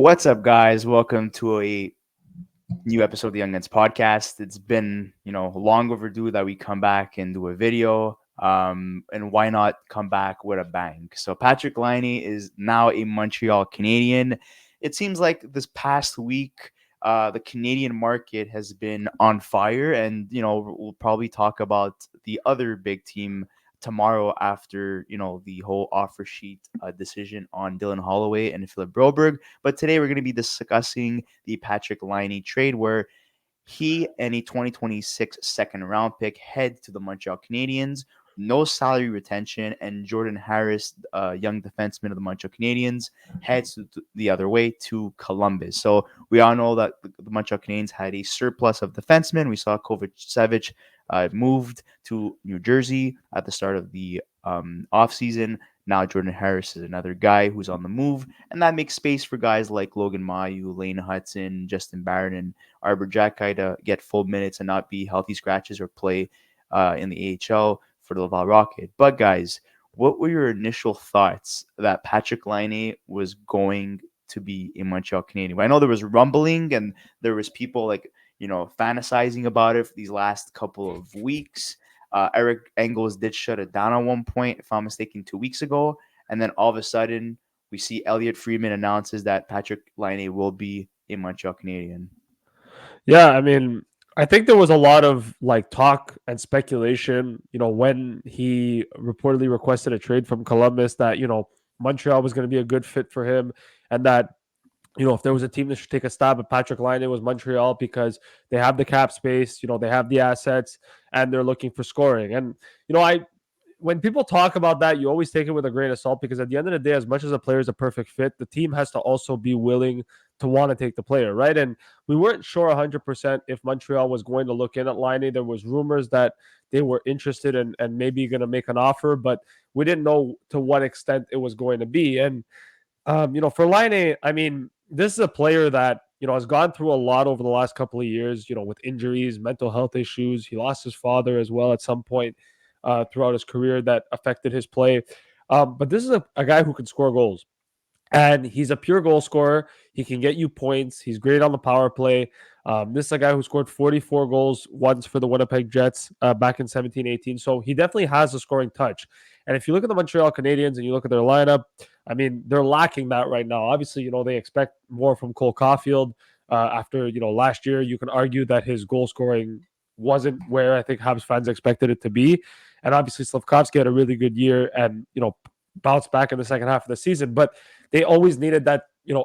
What's up, guys? Welcome to a new episode of the ynggpodcast. It's been, long overdue that we come back and do a video. And why not come back with a bang? So Patrik Laine is now a Montreal Canadian. It seems like this past week, the Canadian market has been on fire, and we'll probably talk about the other big team tomorrow after the whole offer sheet decision on Dylan Holloway and Philip Broberg. But today we're going to be discussing the Patrik Laine trade, where he and a 2026 second round pick head to the Montreal Canadiens. No salary retention, and Jordan Harris, young defenseman of the Montreal Canadiens, heads the other way to Columbus. So we all know that the Montreal Canadiens had a surplus of defensemen. We saw Kovacevic moved to New Jersey at the start of the offseason. Now Jordan Harris is another guy who's on the move, and that makes space for guys like Logan Mailloux, Lane Hudson, Justin Barron, and Arbor Xhekaj to get full minutes and not be healthy scratches or play in the AHL for the Laval Rocket. But guys, what were your initial thoughts that Patrik Laine was going to be a Montreal Canadian? I know there was rumbling and there was people fantasizing about it for these last couple of weeks. Eric Engels did shut it down at one point, if I'm mistaken, 2 weeks ago. And then all of a sudden, we see Elliot Friedman announces that Patrik Laine will be a Montreal Canadian. Yeah, I mean, I think there was a lot of talk and speculation, when he reportedly requested a trade from Columbus that, Montreal was going to be a good fit for him, and that, if there was a team that should take a stab at Patrik Laine, it was Montreal, because they have the cap space, they have the assets, and they're looking for scoring. And, when people talk about that, you always take it with a grain of salt, because at the end of the day, as much as a player is a perfect fit, the team has to also be willing to want to take the player, right? And we weren't sure 100% if Montreal was going to look in at Laine. There was rumors that they were interested and maybe going to make an offer, but we didn't know to what extent it was going to be. And, for Laine, I mean, this is a player that, has gone through a lot over the last couple of years, with injuries, mental health issues. He lost his father as well at some point throughout his career that affected his play. But this is a guy who can score goals. And he's a pure goal scorer. He can get you points. He's great on the power play. This is a guy who scored 44 goals once for the Winnipeg Jets back in 17-18. So he definitely has a scoring touch. And if you look at the Montreal Canadiens and you look at their lineup, I mean, they're lacking that right now. Obviously, they expect more from Cole Caulfield. After, last year, you can argue that his goal scoring wasn't where I think Habs fans expected it to be. And obviously, Slafkovsky had a really good year and, bounced back in the second half of the season. But they always needed that,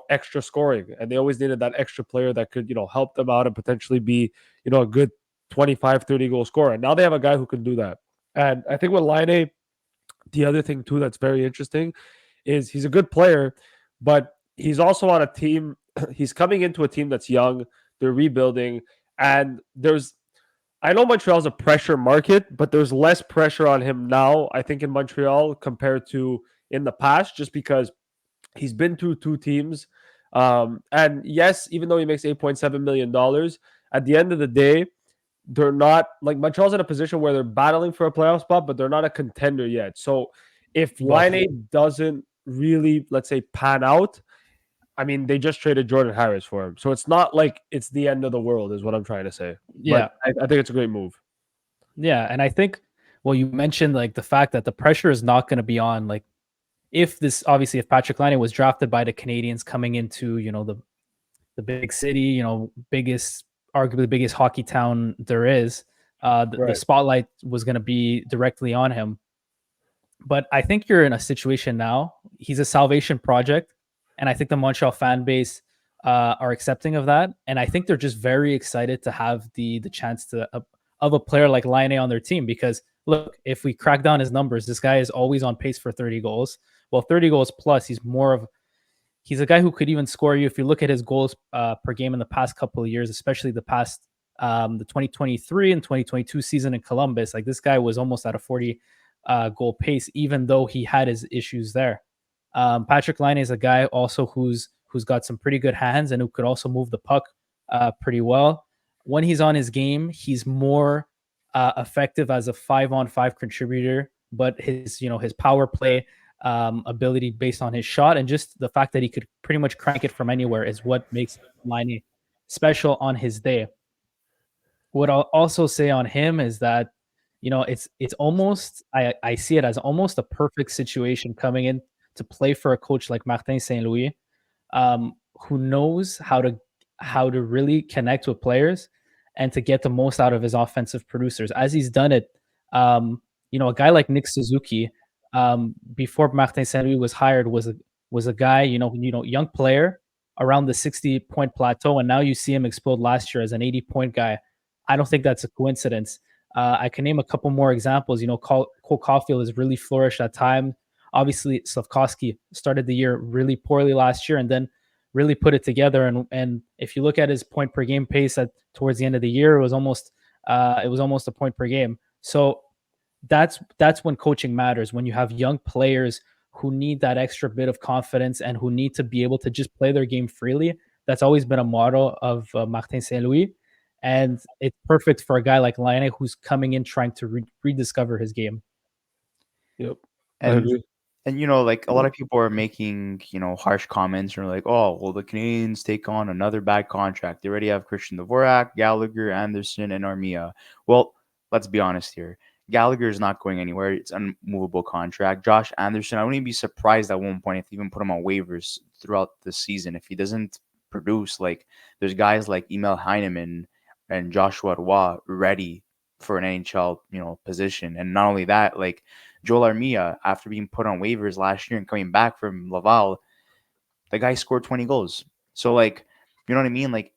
extra scoring, and they always needed that extra player that could, help them out and potentially be, a good 25, 30 goal scorer. And now they have a guy who can do that. And I think with Laine, the other thing too that's very interesting is he's a good player, but he's also on a team. He's coming into a team that's young. They're rebuilding, and I know Montreal's a pressure market, but there's less pressure on him now, I think, in Montreal compared to in the past, just because he's been through two teams. And yes, even though he makes $8.7 million, at the end of the day, they're not Montreal's in a position where they're battling for a playoff spot, but they're not a contender yet. So if Laine doesn't really, let's say, pan out, I mean, they just traded Jordan Harris for him. So it's not like it's the end of the world is what I'm trying to say. Yeah. But I think it's a great move. Yeah. And I think, well, you mentioned the fact that the pressure is not going to be on, if Patrik Laine was drafted by the Canadiens coming into, the big city, arguably the biggest hockey town there is, the spotlight was going to be directly on him. But I think you're in a situation now, he's a salvation project. And I think the Montreal fan base are accepting of that. And I think they're just very excited to have the chance of a player like Laine on their team. Because look, if we crack down his numbers, this guy is always on pace for 30 goals. Well, 30 goals plus, he's a guy who could even score you. If you look at his goals per game in the past couple of years, especially the 2023 and 2022 season in Columbus, this guy was almost at a 40 goal pace, even though he had his issues there. Patrik Laine is a guy also who's got some pretty good hands and who could also move the puck pretty well. When he's on his game, he's more effective as a 5-on-5 contributor, but his power play ability based on his shot, and just the fact that he could pretty much crank it from anywhere is what makes Laine special on his day. What I'll also say on him is that, it's almost, I see it as almost a perfect situation coming in to play for a coach like Martin Saint Louis, who knows how to really connect with players and to get the most out of his offensive producers, as he's done it. A guy like Nick Suzuki, before Martin Saint Louis was hired, was a guy, young player around the 60-point plateau, and now you see him explode last year as an 80-point guy. I don't think that's a coincidence. I can name a couple more examples. Cole Caulfield has really flourished at time. Obviously, Slafkovsky started the year really poorly last year and then really put it together. And if you look at his point per game pace towards the end of the year, it was almost a point per game. So that's when coaching matters, when you have young players who need that extra bit of confidence and who need to be able to just play their game freely. That's always been a motto of Martin Saint Louis. And it's perfect for a guy like Laine who's coming in trying to rediscover his game. Yep. And like a lot of people are making, harsh comments and like, oh, well, the Canadiens take on another bad contract. They already have Christian Dvorak, Gallagher, Anderson, and Armia. Well, let's be honest here. Gallagher is not going anywhere. It's an unmovable contract. Josh Anderson, I wouldn't be surprised at one point if they even put him on waivers throughout the season. If he doesn't produce, like, there's guys like Emil Heineman and Joshua Roy ready for an NHL, position. And not only that, like Joel Armia, after being put on waivers last year and coming back from Laval, the guy scored 20 goals. So, like, you know what I mean? Like,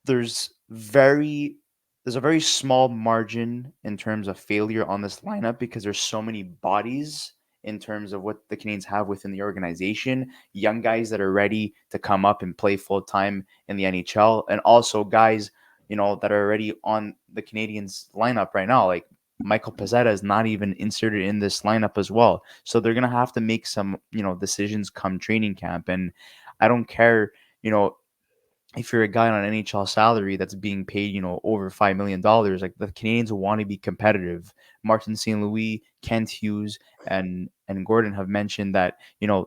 there's a very small margin in terms of failure on this lineup because there's so many bodies in terms of what the Canadiens have within the organization. Young guys that are ready to come up and play full time in the NHL, and also guys, that are already on the Canadiens lineup right now. Like Michael Pezzetta is not even inserted in this lineup as well. So they're going to have to make some, decisions come training camp. And I don't care, if you're a guy on an NHL salary that's being paid, over $5 million, like the Canadiens want to be competitive. Martin St. Louis, Kent Hughes, and Gordon have mentioned that,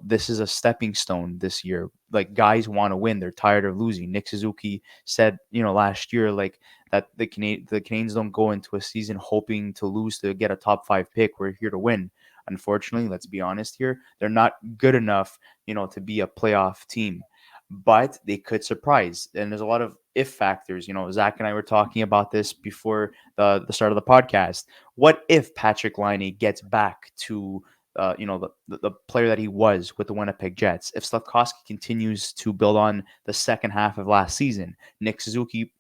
this is a stepping stone this year. Like, guys want to win. They're tired of losing. Nick Suzuki said, last year, like, that the Canadiens don't go into a season hoping to lose to get a top 5 pick. We're here to win. Unfortunately, let's be honest here, they're not good enough, to be a playoff team. But they could surprise. And there's a lot of if factors. Zach and I were talking about this before the start of the podcast. What if Patrik Laine gets back to the player that he was with the Winnipeg Jets? If Slafkovsky continues to build on the second half of last season, Nick Suzuki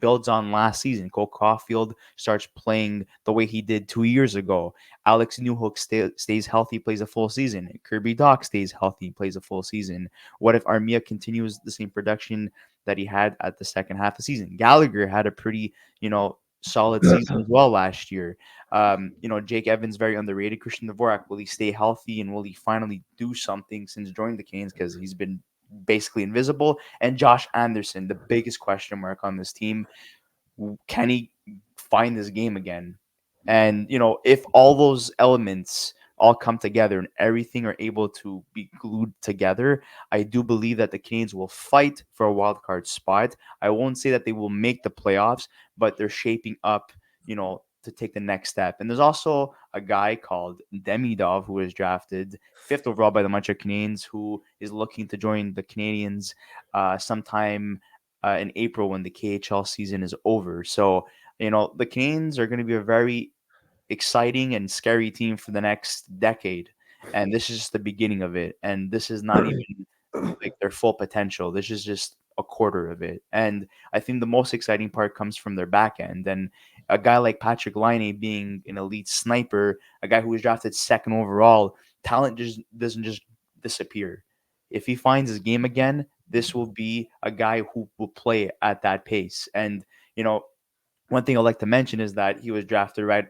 builds on last season, Cole Caulfield starts playing the way he did 2 years ago, Alex Newhook stays healthy, plays a full season, Kirby Dach stays healthy, plays a full season. What if Armia continues the same production that he had at the second half of the season? Gallagher had a pretty, solid season as well last year. Jake Evans, very underrated. Christian Dvorak, will he stay healthy and will he finally do something since joining the Canes? Because he's been basically invisible. And Josh Anderson, the biggest question mark on this team. Can he find this game again? And, if all those elements all come together and everything are able to be glued together, I do believe that the Canes will fight for a wild card spot. I won't say that they will make the playoffs, but they're shaping up, to take the next step. And there's also a guy called Demidov who was drafted 5th overall by the Montreal Canadiens, who is looking to join the Canadiens sometime in April when the KHL season is over. So, the Canes are going to be a very exciting and scary team for the next decade. And this is just the beginning of it. And this is not even like their full potential. This is just a quarter of it. And I think the most exciting part comes from their back end. And a guy like Patrik Laine being an elite sniper, a guy who was drafted 2nd overall, talent just doesn't just disappear. If he finds his game again, this will be a guy who will play at that pace. And, one thing I'd like to mention is that he was drafted right,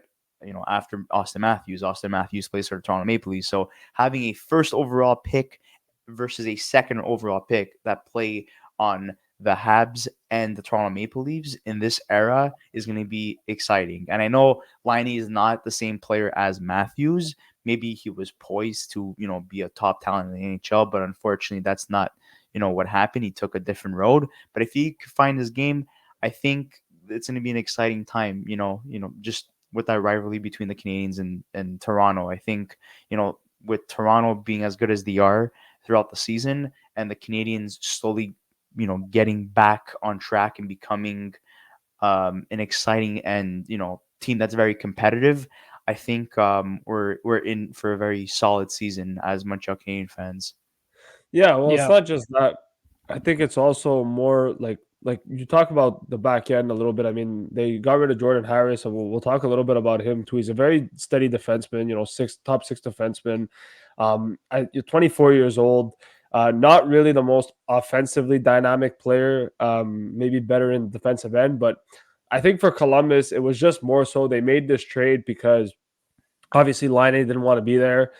after Austin Matthews. Austin Matthews plays for the Toronto Maple Leafs. So having a 1st overall pick versus a 2nd overall pick that play on the Habs and the Toronto Maple Leafs in this era is going to be exciting. And I know Laine is not the same player as Matthews. Maybe he was poised to, be a top talent in the NHL, but unfortunately that's not, what happened. He took a different road. But if he could find his game, I think it's going to be an exciting time, just with that rivalry between the Canadiens and Toronto. I think, with Toronto being as good as they are throughout the season and the Canadiens slowly, getting back on track and becoming an exciting and, team that's very competitive, I think we're in for a very solid season as Montreal Canadiens fans. Yeah, well, it's Yeah. not just that. I think it's also more like you talk about the back end a little bit. I mean, they got rid of Jordan Harris, and we'll talk a little bit about him too. He's a very steady defenseman, top six defenseman. You're 24 years old. Not really the most offensively dynamic player. Maybe better in defensive end, but I think for Columbus, it was just more so they made this trade because obviously Laine didn't want to be there.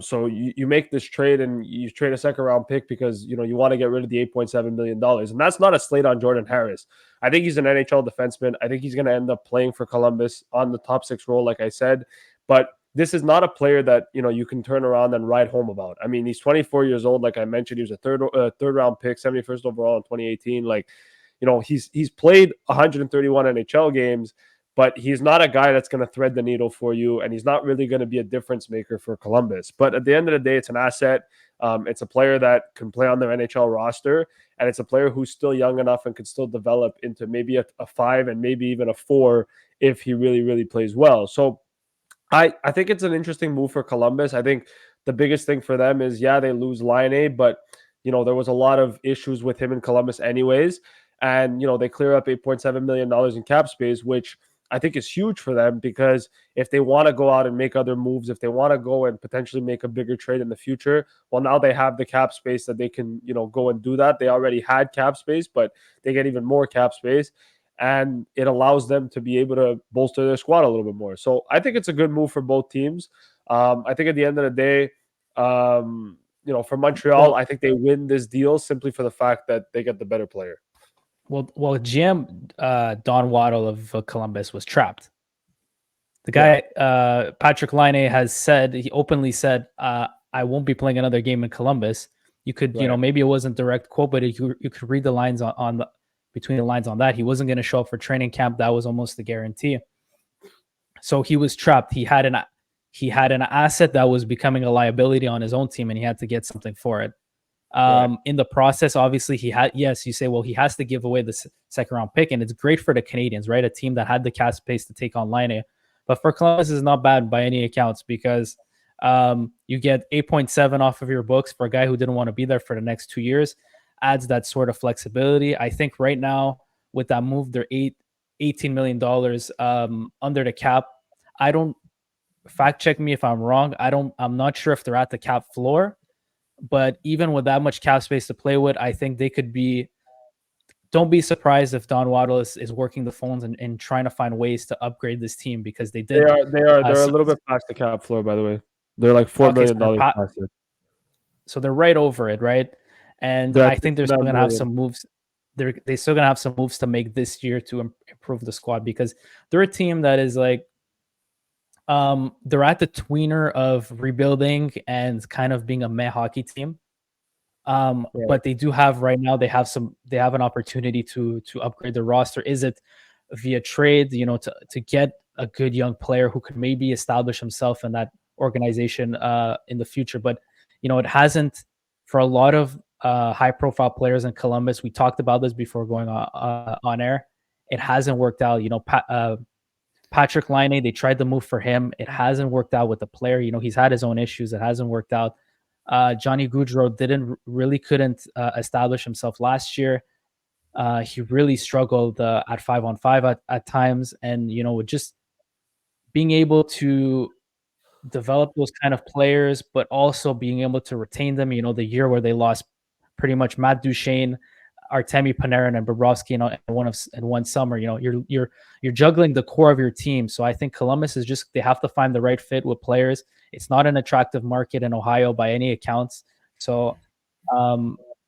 So you make this trade and you trade a second round pick because you want to get rid of the $8.7 million. And that's not a slate on Jordan Harris. I think he's an NHL defenseman. I think he's going to end up playing for Columbus on the top six role, like I said. But this is not a player that you can turn around and ride home about. I mean, he's 24 years old. Like I mentioned, he was a third round pick, 71st overall in 2018. Like, he's played 131 NHL games, but he's not a guy that's going to thread the needle for you, and he's not really going to be a difference maker for Columbus. But at the end of the day, it's an asset. It's a player that can play on their NHL roster, and it's a player who's still young enough and could still develop into maybe a 5 and maybe even a 4 if he really, really plays well. So I think it's an interesting move for Columbus. I think the biggest thing for them is, they lose Laine, but there was a lot of issues with him in Columbus anyways. And, they clear up $8.7 million in cap space, which I think is huge for them, because if they want to go out and make other moves, if they want to go and potentially make a bigger trade in the future, well, now they have the cap space that they can, go and do that. They already had cap space, but they get even more cap space, and it allows them to be able to bolster their squad a little bit more. So I think it's a good move for both teams. I think at the end of the day, for Montreal, I think they win this deal simply for the fact that they get the better player. Well, GM Don Waddle of Columbus was trapped. The guy, Patrik Laine, he openly said, I won't be playing another game in Columbus. You could, maybe it wasn't direct quote, but you could read the lines between the lines on that. He wasn't going to show up for training camp. That was almost a guarantee. So he was trapped. He had an asset that was becoming a liability on his own team, and he had to get something for it. In the process, obviously, he has to give away the second round pick, and it's great for the Canadiens, right? A team that had the cap space to take on Laine. But for Columbus, it's not bad by any accounts, because you get 8.7 off of your books for a guy who didn't want to be there for the next 2 years, adds that sort of flexibility. I think right now with that move, they're $18 million under the cap. I don't, fact check me if I'm wrong. I'm not sure if they're at the cap floor. But even with that much cap space to play with, I think they could be. Don't be surprised if Don Waddle is working the phones and trying to find ways to upgrade this team, because they did. They're a little bit past the cap floor, by the way. They're like $4 million past it. So they're right over it, right? And I think they're still going to have some moves. They're still going to have some moves to make this year to improve the squad, because they're a team that is like. They're at the tweener of rebuilding and kind of being a meh hockey team. But they do have right now, they have an opportunity to upgrade their roster. Is it via trade, to get a good young player who could maybe establish himself in that organization in the future? But, it hasn't for a lot of high profile players in Columbus. We talked about this before going on air. It hasn't worked out. Patrik Laine, they tried to move for him. It hasn't worked out with the player. He's had his own issues. It hasn't worked out. Johnny Gaudreau couldn't establish himself last year. He really struggled at 5-on-5 at times. And, with just being able to develop those kind of players, but also being able to retain them, the year where they lost pretty much Matt Duchene, Artemi Panarin, and Bobrovsky in one summer. You're juggling the core of your team. So I think Columbus is they have to find the right fit with players. It's not an attractive market in Ohio by any accounts. So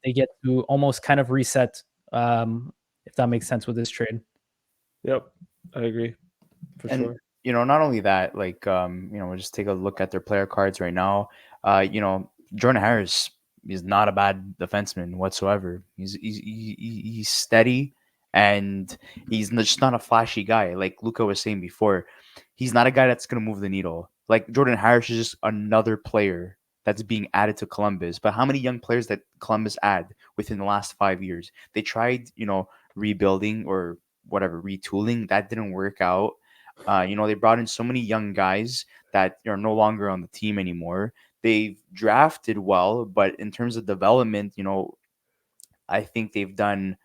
they get to almost kind of reset if that makes sense with this trade. Yep, I agree for And sure. not only that, like just take a look at their player cards right now. Jordan Harris is not a bad defenseman whatsoever. He's steady, and he's just not a flashy guy. Like Luca was saying before, he's not a guy that's gonna move the needle. Like Jordan Harris is just another player that's being added to Columbus. But how many young players that Columbus add within the last 5 years? They tried, rebuilding or whatever, retooling. That didn't work out. They brought in so many young guys that are no longer on the team anymore. They've drafted well, but in terms of development, I think they've done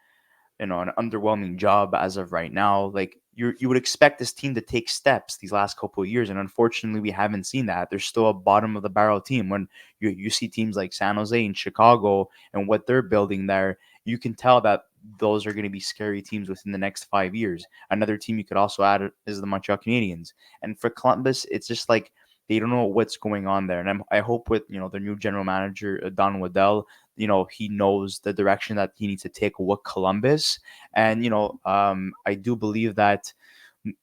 an underwhelming job as of right now. Like you would expect this team to take steps these last couple of years, and unfortunately, we haven't seen that. They're still a bottom of the barrel team. When you see teams like San Jose and Chicago and what they're building there, you can tell that those are going to be scary teams within the next 5 years. Another team you could also add is the Montreal Canadiens, and for Columbus, it's just like they don't know what's going on there. And I hope with their new general manager Don Waddell, he knows the direction that he needs to take with Columbus. And I do believe that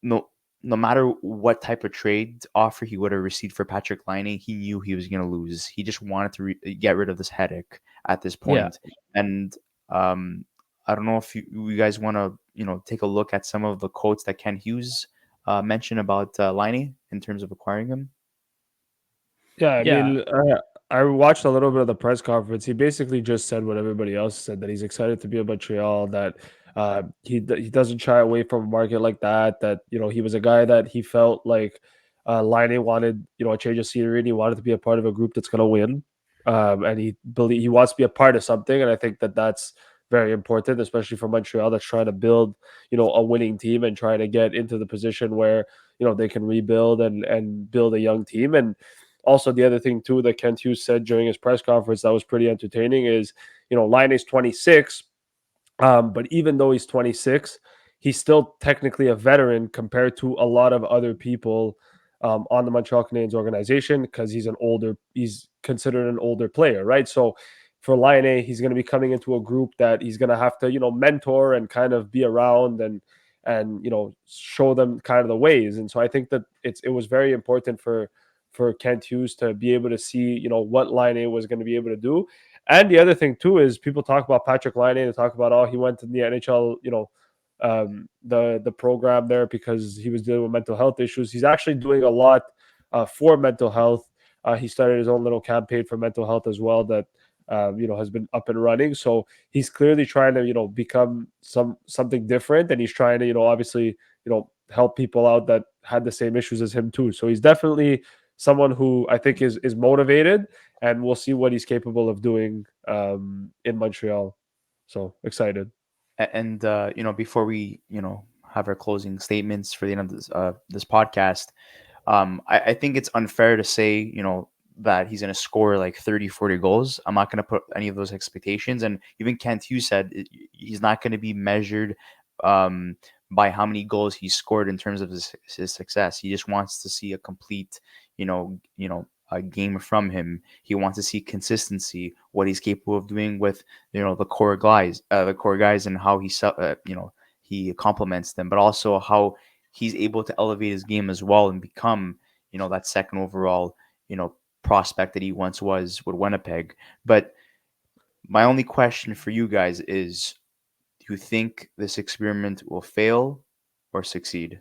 no matter what type of trade offer he would have received for Patrik Laine, he knew he was going to lose. He just wanted to get rid of this headache at this point. And I don't know if you guys want to take a look at some of the quotes that Ken Hughes mentioned about Laine in terms of acquiring him. Yeah, I mean, I watched a little bit of the press conference. He basically just said what everybody else said, that he's excited to be in Montreal, that he doesn't shy away from a market like that, that, he was a guy that he felt like Laine wanted, a change of scenery, and he wanted to be a part of a group that's going to win. And he wants to be a part of something. And I think that that's very important, especially for Montreal that's trying to build, a winning team and trying to get into the position where, they can rebuild and build a young team. And also, the other thing too that Kent Hughes said during his press conference that was pretty entertaining is, Laine is 26, but even though he's 26, he's still technically a veteran compared to a lot of other people on the Montreal Canadiens organization, because he's considered an older player, right? So for Laine, he's going to be coming into a group that he's going to have to, mentor and kind of be around and show them kind of the ways. And so I think that it was very important for Kent Hughes to be able to see, what Laine was going to be able to do. And the other thing too is people talk about Patrik Laine, they talk about, he went to the NHL, the program there because he was dealing with mental health issues. He's actually doing a lot for mental health. He started his own little campaign for mental health as well that has been up and running. So he's clearly trying to, become something different, and he's trying to, obviously, help people out that had the same issues as him too. So he's definitely someone who I think is motivated, and we'll see what he's capable of doing in Montreal. So excited. And before we have our closing statements for the end of this podcast, I think it's unfair to say that he's going to score like 30, 40 goals. I'm not going to put any of those expectations. And even Kent Hughes said he's not going to be measured by how many goals he scored in terms of his success. He just wants to see a complete, a game from him. He wants to see consistency, what he's capable of doing with, the core guys, and how he complements them, but also how he's able to elevate his game as well and become, that second overall, prospect that he once was with Winnipeg. But my only question for you guys is, do you think this experiment will fail or succeed?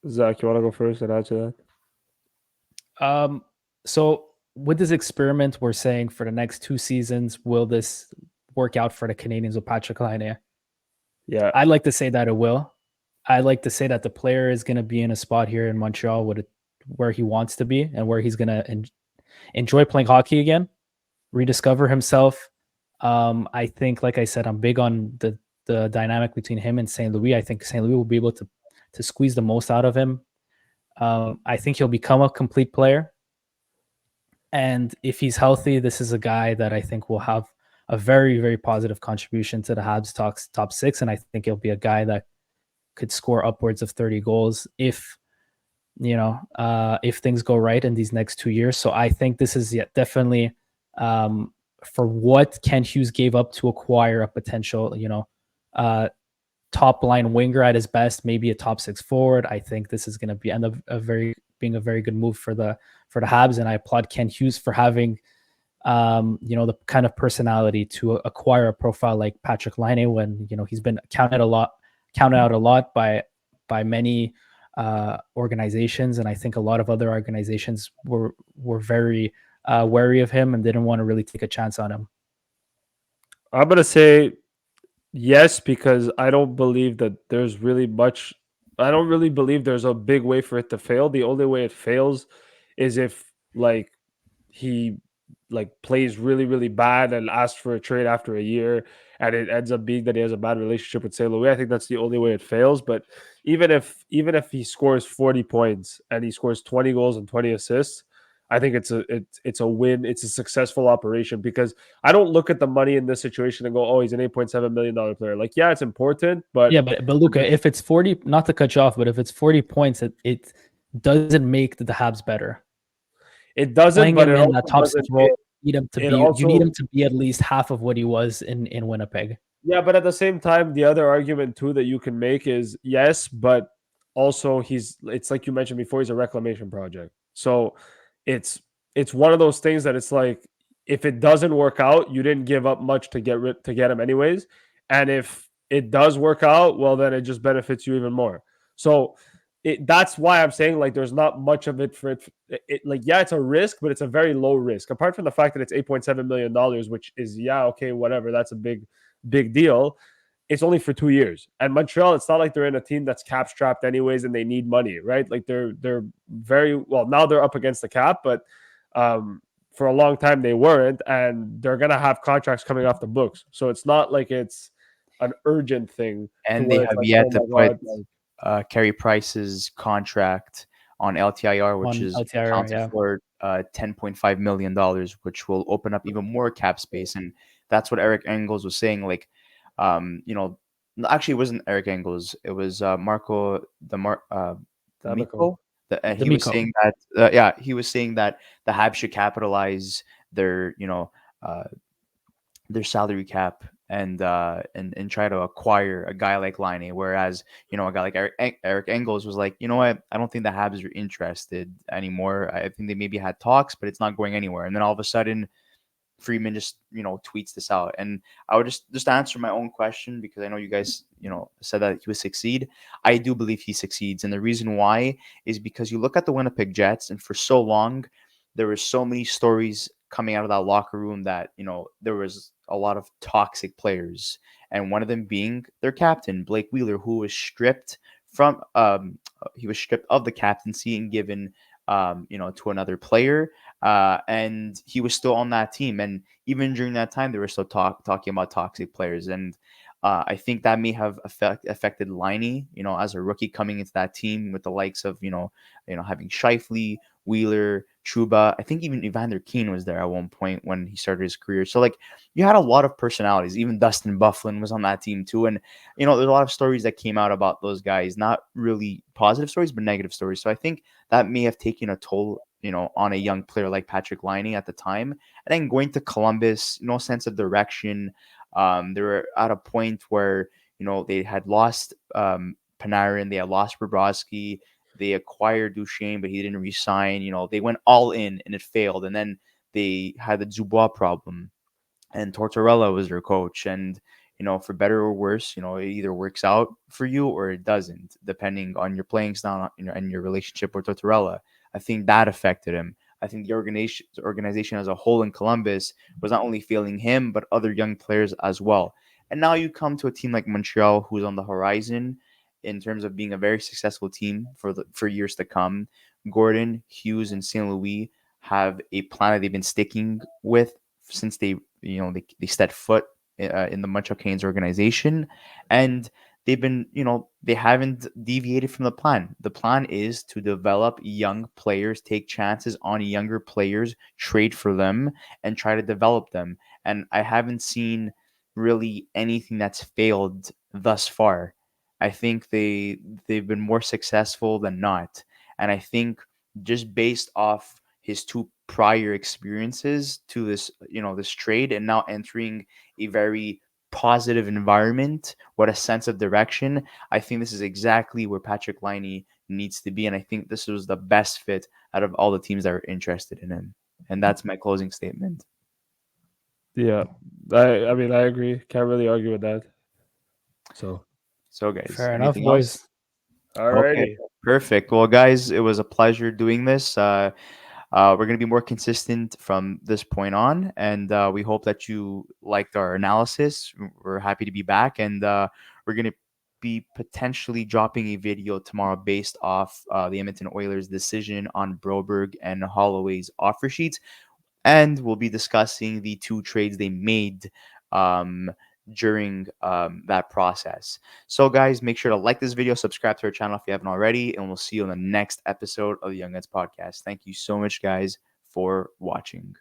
Zach, you want to go first and answer that? So with this experiment, we're saying for the next 2 seasons, will this work out for the Canadiens with Patrik Laine? Yeah, I'd like to say that it will. I'd like to say that the player is going to be in a spot here in Montreal where he wants to be and where he's going to enjoy playing hockey again, rediscover himself. I think, like I said, I'm big on the dynamic between him and St. Louis. I think St. Louis will be able to squeeze the most out of him. I think he'll become a complete player. And if he's healthy, this is a guy that I think will have a very, very positive contribution to the Habs top 6. And I think he'll be a guy that could score upwards of 30 goals if things go right in these next 2 years. So I think this is definitely for what Ken Hughes gave up to acquire a potential, top line winger at his best, maybe a top six forward, I think this is going to end up being a very good move for the Habs, and I applaud Ken Hughes for having the kind of personality to acquire a profile like Patrik Laine when he's been counted out a lot by many organizations, and I think a lot of other organizations were very wary of him and didn't want to really take a chance on him. I'm gonna say yes, because I don't believe that there's really much. I don't really believe there's a big way for it to fail. The only way it fails is if he plays really, really bad and asks for a trade after a year, and it ends up being that he has a bad relationship with St. Louis. I think that's the only way it fails. But even if he scores 40 points and he scores 20 goals and 20 assists, I think it's a win. It's a successful operation, because I don't look at the money in this situation and go, oh, he's an $8.7 million player. Like, yeah, it's important, but but Luca, if it's 40, not to cut you off, but if it's 40 points, it doesn't make the Habs better. It doesn't. Playing But him it in that top six role, you need him to be at least half of what he was in Winnipeg. Yeah, but at the same time, the other argument too that you can make is yes, but also it's like you mentioned before, he's a reclamation project. So it's one of those things that it's like, if it doesn't work out, you didn't give up much to get him anyways, and if it does work out, well, then it just benefits you even more. So that's why I'm saying, like, there's not much of it for it. Like, yeah, it's a risk, but it's a very low risk. Apart from the fact that it's $8.7 million, which is, yeah, okay, whatever. That's a big deal. It's only for 2 years. And Montreal, it's not like they're in a team that's cap strapped anyways and they need money, right? Like, they're very well, now they're up against the cap, but for a long time they weren't, and they're gonna have contracts coming off the books. So it's not like it's an urgent thing. And they have yet to put Carey Price's contract on LTIR, which is accounted for $10.5 million, which will open up even more cap space. And that's what Eric Engels was saying. Like, actually, it wasn't Eric Engels. It was Marco D'Amico. He was saying that, he was saying that the Habs should capitalize their salary cap and try to acquire a guy like Laine, whereas a guy like Eric Engels was like, you know what, I don't think the Habs are interested anymore. I think they maybe had talks, but it's not going anywhere. And then all of a sudden, Friedman just tweets this out, and I would just answer my own question, because I know you guys said that he would succeed. I do believe he succeeds, and the reason why is because you look at the Winnipeg Jets, and for so long there were so many stories coming out of that locker room that there was a lot of toxic players, and one of them being their captain, Blake Wheeler, who was stripped from he was stripped of the captaincy and given to another player, and he was still on that team. And even during that time, they were still talking about toxic players, and I think that may have affected Laine, as a rookie coming into that team with the likes of having Scheifele, Wheeler, Trouba. I think even Evander Kane was there at one point when he started his career. So, like, you had a lot of personalities. Even Dustin Byfuglien was on that team too. And, there's a lot of stories that came out about those guys, not really positive stories, but negative stories. So I think that may have taken a toll, on a young player like Patrik Laine at the time. And then going to Columbus, no sense of direction. They were at a point where, they had lost Panarin, they had lost Bobrovsky. They acquired Duchesne, but he didn't resign. They went all in and it failed. And then they had the Dubois problem, and Tortorella was their coach. And, for better or worse, it either works out for you or it doesn't, depending on your playing style and your relationship with Tortorella. I think that affected him. I think the organization as a whole in Columbus was not only failing him, but other young players as well. And now you come to a team like Montreal, who's on the horizon in terms of being a very successful team for years to come. Gordon, Hughes, and St. Louis have a plan that they've been sticking with since they stepped foot in the Montreal Canadiens organization, and they've been, they haven't deviated from the plan. The plan is to develop young players, take chances on younger players, trade for them, and try to develop them. And I haven't seen really anything that's failed thus far. I think they've been more successful than not. And I think just based off his two prior experiences to this, this trade, and now entering a very positive environment with a sense of direction. I think this is exactly where Patrik Laine needs to be, and I think this was the best fit out of all the teams that are interested in him. And that's my closing statement. Yeah, I mean, I agree. Can't really argue with that. So guys, Fair enough, anything else? boys. Okay, Alrighty. perfect. Well, guys, it was a pleasure doing this. We're going to be more consistent from this point on, and we hope that you liked our analysis. We're happy to be back, and we're going to be potentially dropping a video tomorrow based off the Edmonton Oilers' decision on Broberg and Holloway's offer sheets, and we'll be discussing the two trades they made um, during that process. So, guys, make sure to like this video, subscribe to our channel if you haven't already, and we'll see you on the next episode of the Young Guns Podcast. Thank you so much, guys, for watching.